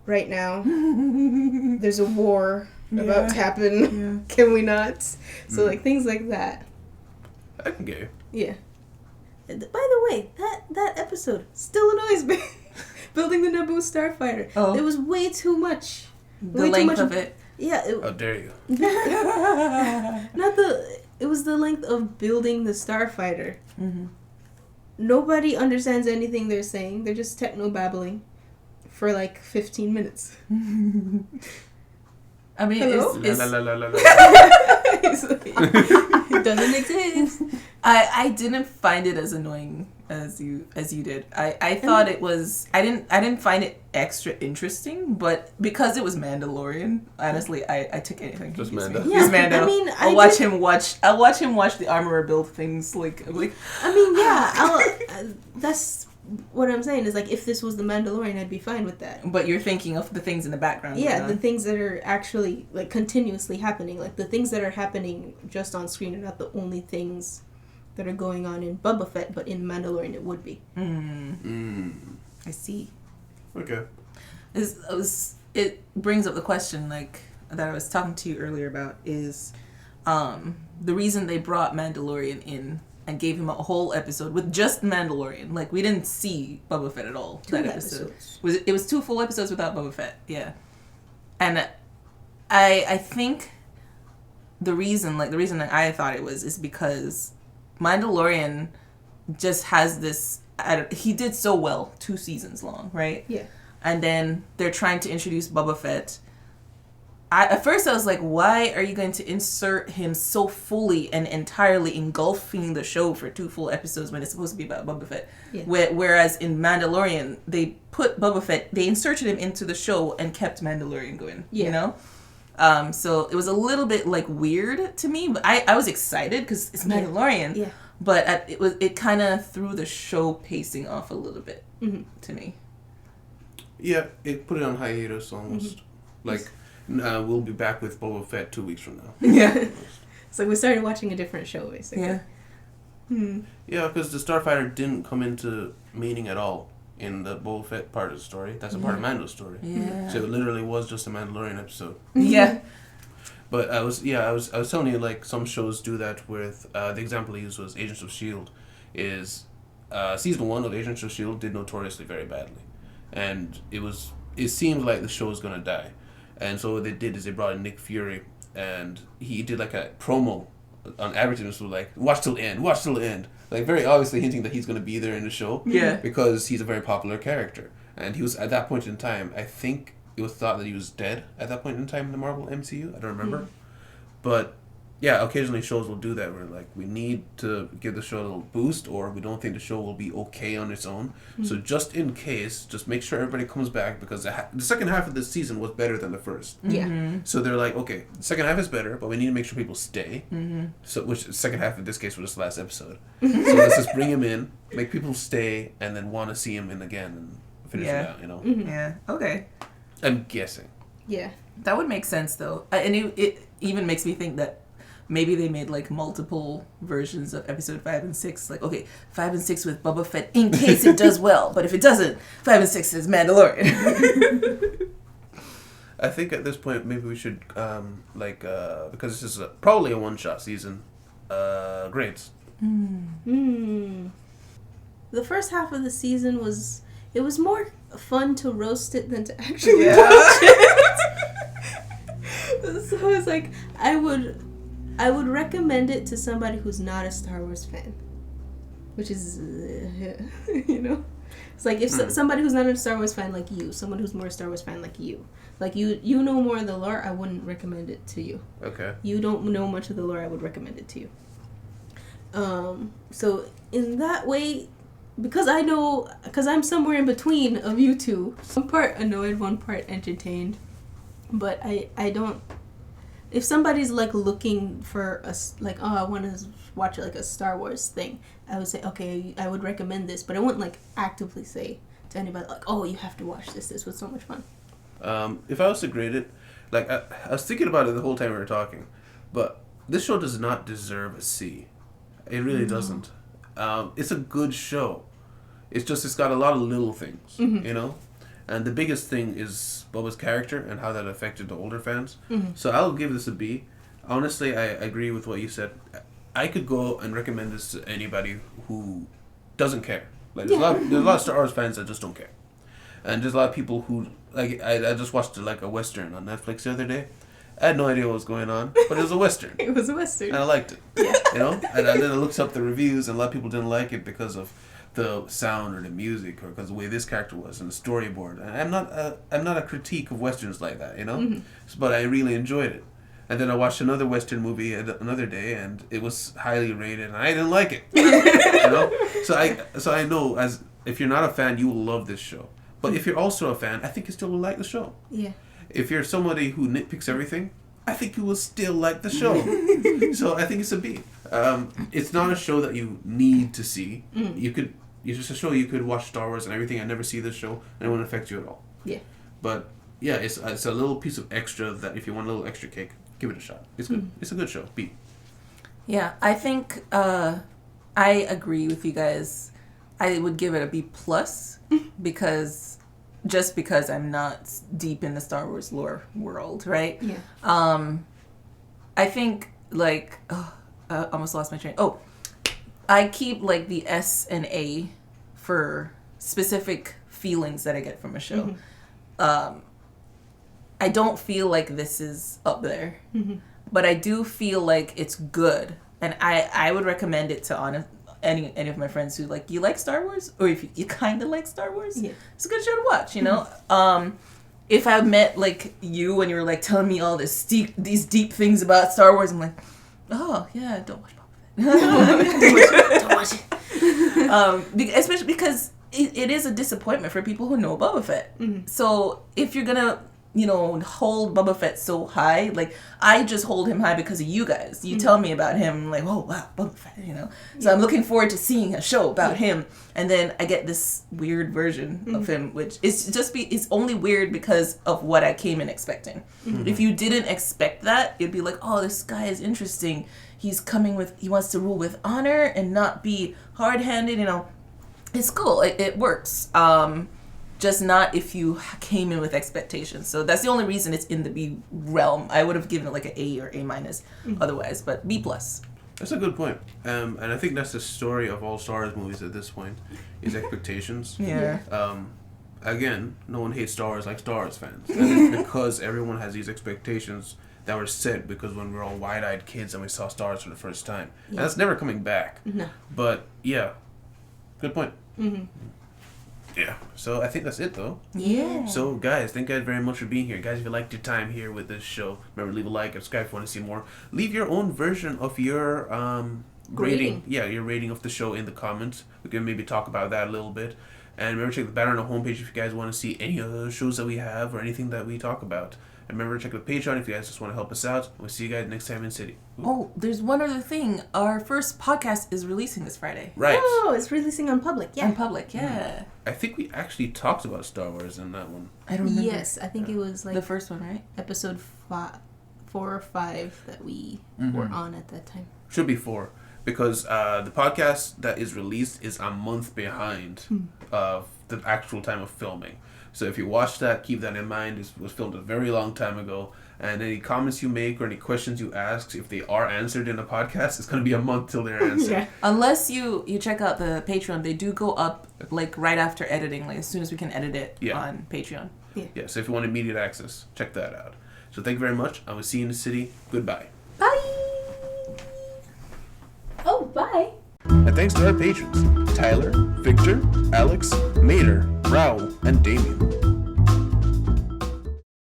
right now? There's a war about to happen. Can we not? So like things like that. I can get you. Yeah. By the way, that episode still annoys me. Building the Naboo starfighter. Oh. It was way too much. The length of it. Yeah. How dare you? It was the length of building the starfighter. Nobody understands anything they're saying. They're just techno-babbling for like 15 minutes. I mean, it doesn't exist. I didn't find it as annoying as you did. I thought it was. I didn't find it extra interesting, but because it was Mandalorian, honestly, I took anything. Just Mando. Yeah, just Mando. I mean, I'll watch him watch the armorer build things like. I mean, yeah, that's what I'm saying is, like, if this was the Mandalorian, I'd be fine with that. But you're thinking of the things in the background. Yeah, the things that are actually like continuously happening, like the things that are happening just on screen are not the only things that are going on in Boba Fett, but in Mandalorian it would be. I see. Okay. It brings up the question, like, that I was talking to you earlier about, is the reason they brought Mandalorian in and gave him a whole episode with just Mandalorian. Like, we didn't see Boba Fett at all. That episode. It was 2 full episodes without Boba Fett. Yeah. And I think the reason that I thought it was is because Mandalorian just has this. He did so well 2 seasons long, right? Yeah. And then they're trying to introduce Boba Fett. At first I was like, why are you going to insert him so fully and entirely engulfing the show for 2 full episodes when it's supposed to be about Boba Fett? Yeah. Whereas in Mandalorian, they put Boba Fett, they inserted him into the show and kept Mandalorian going, you know? So it was a little bit like weird to me, but I was excited because it's Mandalorian. Yeah. But it kind of threw the show pacing off a little bit to me. Yeah, it put it on hiatus almost. Like, we'll be back with Boba Fett 2 weeks from now. Yeah. So we started watching a different show, basically. Yeah. Yeah, because the Starfighter didn't come into meaning at all in the Boba Fett part of the story. That's a part of Mando's story. Yeah. So it literally was just a Mandalorian episode. Yeah. But I was telling you, like, some shows do that with, the example I used was Agents of S.H.I.E.L.D. is, season 1 of Agents of S.H.I.E.L.D. did notoriously very badly. And it seemed like the show was going to die. And so what they did is they brought in Nick Fury, and he did like a promo on advertisements was like, watch till the end. Like, very obviously hinting that he's going to be there in the show. Yeah. Because he's a very popular character. And he was, at that point in time, I think it was thought that he was dead at that point in time in the Marvel MCU. I don't remember. But, yeah, occasionally shows will do that where, like, we need to give the show a little boost, or we don't think the show will be okay on its own. So just in case, just make sure everybody comes back, because the second half of this season was better than the first. Yeah. So they're like, okay, the second half is better, but we need to make sure people stay. So, which the second half in this case was this last episode. So let's just bring him in, make people stay, and then want to see him in again and finish it out, you know? Yeah. Okay. I'm guessing. Yeah. That would make sense, though. And it even makes me think that maybe they made like multiple versions of episode 5 and 6. Like, okay, 5 and 6 with Boba Fett in case it does well, but if it doesn't, 5 and 6 is Mandalorian. I think at this point maybe we should because this is probably a one-shot season. Grades. The first half of the season was more fun to roast it than to actually watch it. So it's like I would recommend it to somebody who's not a Star Wars fan, which is it's like if somebody who's not a Star Wars fan like you, someone who's more a Star Wars fan like you know more of the lore, I wouldn't recommend it to you. Okay. You don't know much of the lore, I would recommend it to you. So in that way, because I'm somewhere in between of you two, one part annoyed, one part entertained, but I don't, if somebody's like looking for I want to watch like a Star Wars thing, I would say, okay, I would recommend this, but I wouldn't like actively say to anybody like, oh, you have to watch this. This was so much fun. If I was to grade it, like I was thinking about it the whole time we were talking, but this show does not deserve a C. It really doesn't. It's a good show. It's just it's got a lot of little things, and the biggest thing is Boba's character and how that affected the older fans. So I'll give this a B. Honestly, I agree with what you said. I could go and recommend this to anybody who doesn't care. Like there's a lot of Star Wars fans that just don't care, and there's a lot of people who like. I just watched like a Western on Netflix the other day. I had no idea what was going on, but it was a Western. It was a Western. And I liked it. Yeah. And then I looked up the reviews, and a lot of people didn't like it because of the sound or the music or because of the way this character was and the storyboard. And I'm not a critique of Westerns like that, But I really enjoyed it. And then I watched another Western movie another day, and it was highly rated, and I didn't like it. So I know as if you're not a fan, you will love this show. But if you're also a fan, I think you still will like the show. Yeah. If you're somebody who nitpicks everything, I think you will still like the show. So I think it's a B. It's not a show that you need to see. It's just a show you could watch Star Wars and everything and never see this show, and it won't affect you at all. Yeah. But yeah, it's a little piece of extra that if you want a little extra cake, give it a shot. It's good. It's a good show. B. Yeah, I think I agree with you guys. I would give it a B plus because I'm not deep in the Star Wars lore world, right? Yeah. I think I almost lost my train. I keep like the S and A for specific feelings that I get from a show. I don't feel like this is up there, but I do feel like it's good, and I would recommend it to any of my friends who like, you like Star Wars, or if you kind of like Star Wars, it's a good show to watch, if I met like you and you were like telling me all these deep things about Star Wars, I'm like, oh yeah, don't watch Boba Fett. Don't watch it. Especially because it is a disappointment for people who know Boba Fett. So if you're gonna hold Boba Fett so high, like I just hold him high because of you guys. You tell me about him, I'm like, oh wow, Boba Fett, So I'm looking forward to seeing a show about him, and then I get this weird version of him, which it's only weird because of what I came in expecting. If you didn't expect that, it'd be like, oh, this guy is interesting. He wants to rule with honor and not be hard-handed. It's cool. It works. Just not if you came in with expectations. So that's the only reason it's in the B realm. I would have given it like an A or A minus otherwise, but B plus. That's a good point. And I think that's the story of all Star Wars movies at this point, is expectations. Yeah. Again, no one hates Star Wars like Star Wars fans. And it's because everyone has these expectations that were set because when we were all wide-eyed kids and we saw Star Wars for the first time. Yeah. And that's never coming back. No. But, yeah. Good point. Yeah, so I think that's it though. Yeah. So guys, thank you guys very much for being here. Guys, if you liked your time here with this show, remember leave a like, subscribe if you want to see more. Leave your own version of your rating. Yeah, your rating of the show in the comments. We can maybe talk about that a little bit. And remember check the banner on the homepage if you guys want to see any other shows that we have or anything that we talk about. And remember check the Patreon if you guys just want to help us out. We'll see you guys next time in City. Ooh. Oh, there's one other thing. Our first podcast is releasing this Friday. Right. Oh, it's releasing on public. Yeah. On public, yeah. I think we actually talked about Star Wars in that one. I don't remember. Yes, I think it was like the first one, right? Episode 4 or 5 that we were on at that time. Should be 4. Because the podcast that is released is a month behind of the actual time of filming. So if you watch that, keep that in mind. It was filmed a very long time ago. And any comments you make or any questions you ask, if they are answered in a podcast, it's going to be a month till they're answered. Yeah. Unless you check out the Patreon, they do go up like right after editing, like as soon as we can edit it on Patreon. Yeah, so if you want immediate access, check that out. So thank you very much. I will see you in the city. Goodbye. Bye! Oh, bye! And thanks to our patrons, Tyler, Victor, Alex, Mater, Raul, and Damien.